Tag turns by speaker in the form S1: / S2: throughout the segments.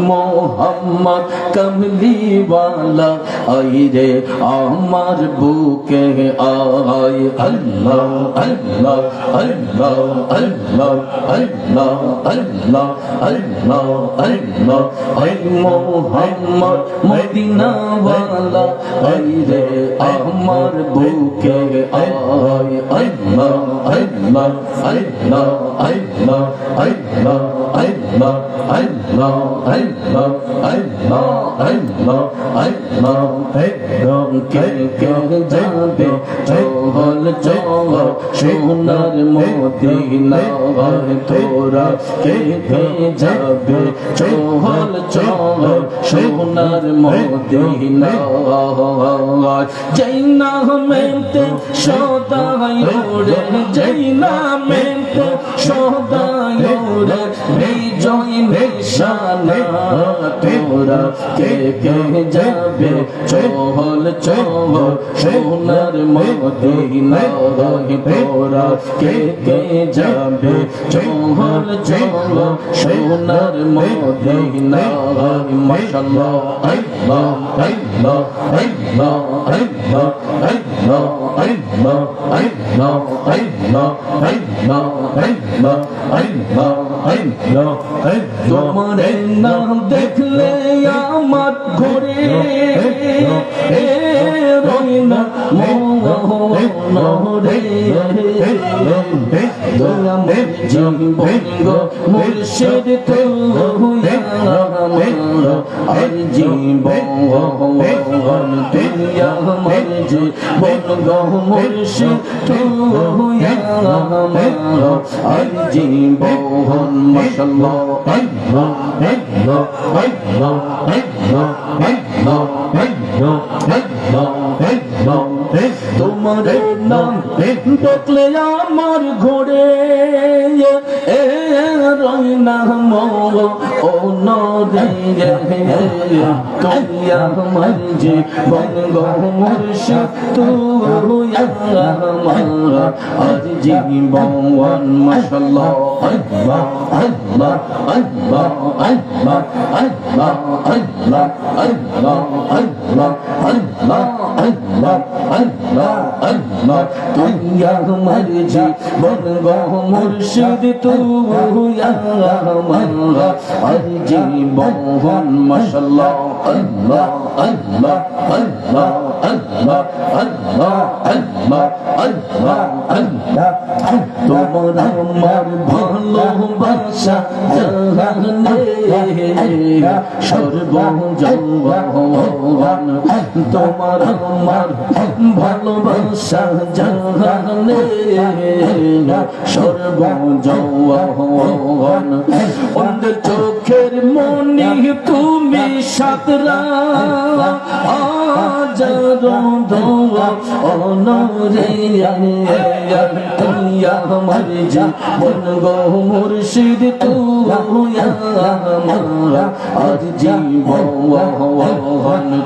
S1: মোহাম্মদ কমলিওয়ালা আই রে আমার বুকে আয় আল্লাহ আল্লাহ আল্লাহ আল্লাহ আল্লাহ আল্লাহ আল্লাহ আল্লাহ আই মোহাম্মদ মদিনাওয়ালা আই রে আমার বুকে আয় আল্লাহ আল্লাহ আল্লাহ আল্লাহ আল্লাহ আল্লাহ আল্লাহ আল্লাহ আল্লাহ আল্লাহ আল্লাহ একদম কে কে যাবে চল চল সোনার মদিনা তোরা কে কে যাবে চল চল সোনার মদিনা জৈনা মেতে সদাই ওরে জৈনা মেতে সদাই ওরে বিজয় নিশানা তোরা কে কে যাবে চল চল সোনার মদিনা তোরা কে কে যাবে চল চল সোনার মদিনা মাশাআল্লাহ আল্লাহ আল্লাহ আল্লাহ আল্লাহ আল্লাহ আল্লাহ আল্লাহ আল্লাহ আল্লাহ আল্লাহ আল্লাহ আল্লাহ তোমার নাম দেখলে আমার ঘরে রইনা মোহরে দয়াম জীবন মুর্শিদ তো আর জীবন তুইয়া আমার জীবন মুর্শিদ তো আর জীবন মাশাআল্লাহ আল্লাহ আল্লাহ আল্লাহ আল্লাহ আল্লাহ আল্লাহ আল্লাহ আল্লাহ তোমার নাম দেখলে আমার ঘরে রইনা মোহ ও নদী তুই আমার জীবন গো মুর্শিদ তুই আমার আজ জীবন মাশাআল্লাহ আল্লাহ আল্লাহ আল্লাহ আল্লাহ আল্লাহ আল্লাহ আল্লাহ আল্লাহ আল্লাহ আল্লাহ আল্লাহ আল্লাহ তুই আমার জীবন গো মুর্শিদ তুই আমার আজ জীবন মাশাআল্লাহ আল্লাহ আল্লাহ আল্লাহ আল্লাহ আল্লাহ আল্লাহ আল্লাহ আল্লাহ তোমার আমার ভালোবাসা জাহানে সর্বজৌবন তোমার আমার ভালোবাসা জাহানে সর্বজৌবন অন্ধের চোখের মনি তুমি সাতরা আজারো ধোয়া অনরে তুই আমার জীবন গো মুর্শিদ তুই আমার আর জীবন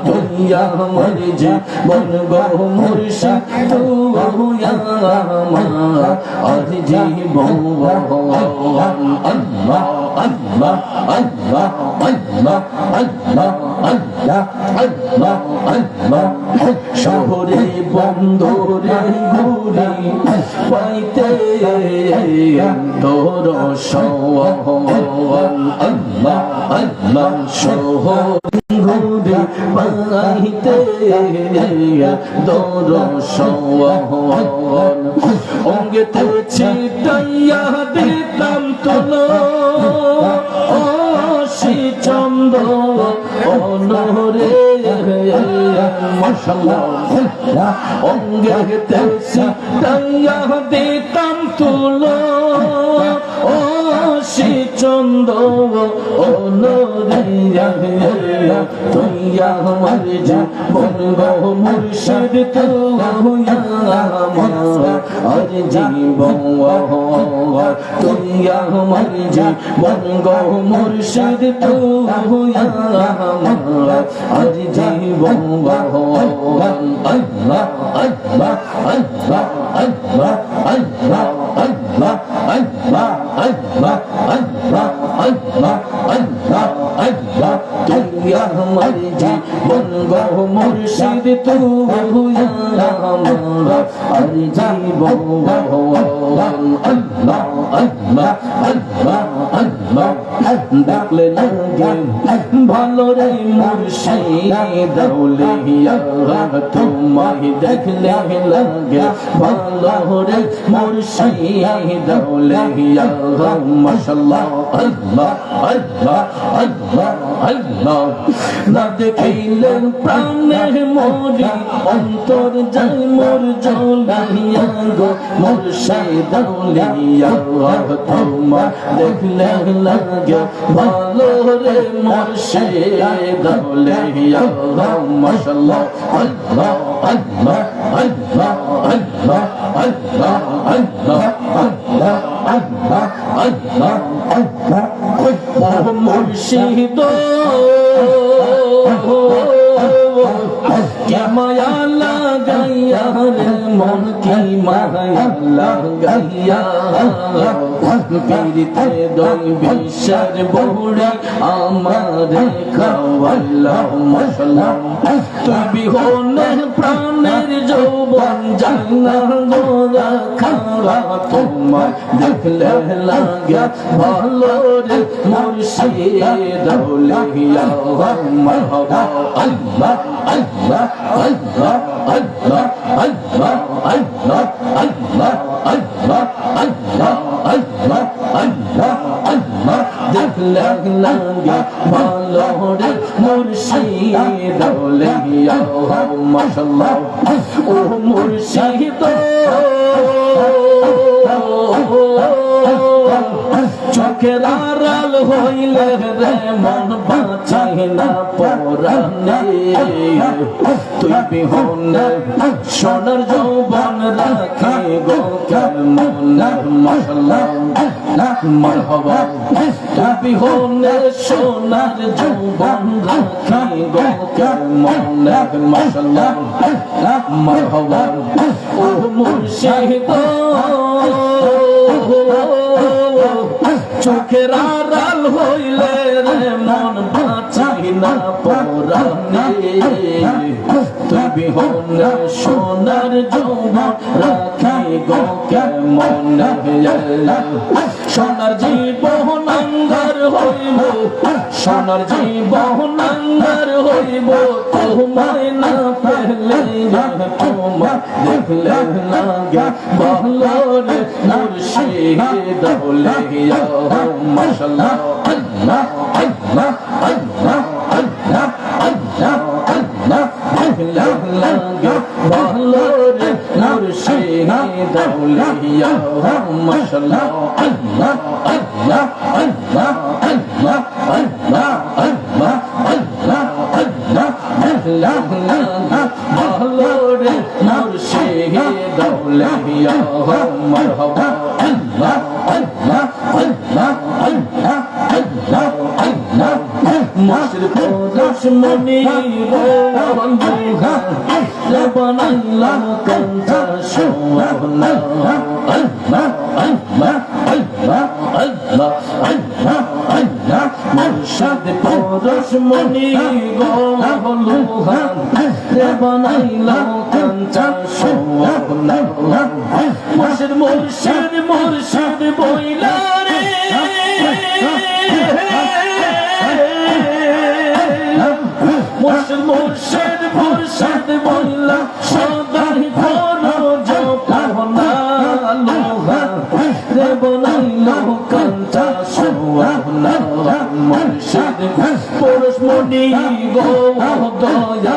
S1: তুই আমার জীবন গো মুর্শিদ তুই আমার আর জীবন আল্লাহ আল্লাহ আল্লাহ আল্লাহ আল্লাহ আল্লাহ আল্লাহ আল্লাহ শহরে বন্দরে ঘুরি পাইতে তোর সওয়াল আল্লাহ আল্লাহ শহরে ঘুরি পাইতে তোর সওয়াল অঙ্গেতে ছিটাইয়া দিতাম তোলো চন্দ্র অনরে মাশাআল্লাহ অঙ্গে তেছি তাইয়া দিতাম তুলো ও আকাশে চন্দ্র অনুরিয়া তুই আমার জীবন গো মুর্শিদ তুই আমার জীবন তুই আমার জীবন গো মুর্শিদ তুই আমার জীবন আল্লাহ আল্লাহ আল্লাহ আল্লাহ আল্লাহ আল্লাহ আল্লাহ আল্লাহ আল্লাহ আল্লাহ আল্লাহ আল্লাহ তুই আমার জীবন গো মুর্শিদ তুই আমার জীবন আল্লাহ আল্লাহ আল্লাহ আল্লাহ দেখলে লাগে ভালো রে মুর্শিদ দৌলিয়া তোমায় দেখলে লাগে ভালো রে মুর্শিদ দৌলিয়া মাশাআল্লাহ আল্লাহ আল্লাহ আল্লাহ আল্লাহ না দেখিলে প্রাণে মরি অন্তর যায় মোর জ্বলিয়া গো মুর্শিদ দৌলিয়া তোমায় দেখলে লাগে ভালো রে মুর্শিদ দৌলিয়া মাশাআল্লাহ আল্লাহ আল্লাহ আল্লাহ আল্লাহ আল্লাহ আল্লাহ আল্লাহ আল্লাহ আল্লাহ আল্লাহ ও মুর্শিদ কে মায়া লাগাইয়া রে মন কি মায়া লাগাইয়া পীড়িতে দই বিষের বড়ি আমারে খাওয়াইলা মাশাআল্লাহ তুই বিহনে প্রাণের যৌবন জানা গোরা খাওয়া তোমায় দেখলে লাগে ভালো রে মুর্শিদ দৌলিয়া মারহাবা আল্লাহ আল্লাহ আল্লাহ আল্লাহ আল্লাহ আল্লাহ আল্লাহ আল্লাহ আল্লাহ আল্লাহ আল্লাহ আল্লাহ দেখলে লাগে ভালো রে মুর্শিদ দৌলিয়া মাশাআল্লাহ ও মুর্শিদ চোখের আড়াল হইলে রে মন বাঁচাই না পরানে তুই বিহনে সোনার যৌবন রাখে গো কেমন মাশাআল্লাহ মারহাবা তুই বিহনে সোনার যৌবন রাখে গো কেমন মাশাআল্লাহ মারহাবা ও মুর্শিদ চোখের আড়াল হইলে রে মন বাঁচাই না পরানে তুই বিহনে সোনার যৌবন রাখি গো কেমন সোনার জীবন আঙ্গার হইব সোনার জীবন আঙ্গার হইব তোমায় না পেলে তোমায় দেখলে লাগে ভালো রে মুর্শিদ দৌলিয়া মাশাআল্লাহ আল্লাহ আল্লাহ আল্লাহ আল্লাহ আল্লাহ আল্লাহ দেখলে লাগে ভালো রে মুর্শিদ দৌলিয়া মাশাআল্লাহ আল্লাহ আল্লাহ আল্লাহ আল্লাহ আল্লাহ আল্লাহ আল্লাহ আল্লাহ দেখলে লাগে ভালো রে মুর্শিদ দৌলিয়া মারহাবা আল্লাহ আল্লাহ আল্লাহ আল্লাহ আল্লাহ আল্লাহ মুর্শিদ দুশমনি বন্ধুহা রে বানাইলা কাঞ্চা সোনা আল্লাহ আল্লাহ আল্লাহ আল্লাহ আল্লাহ আল্লাহ মুর্শিদ দুশমনি বন্ধুহা রে বানাইলা কাঞ্চা সোনা মুর্শিদ মুর্শিদ মুর্শিদ বইলা রে মুর্শিদ মুর্শিদ মুর্শিদ বইলা সদাই করো জপনা লোহা রে বনাইলো কাঞ্চা সোনা মুর্শিদ পুরুষ মনি গো দয়া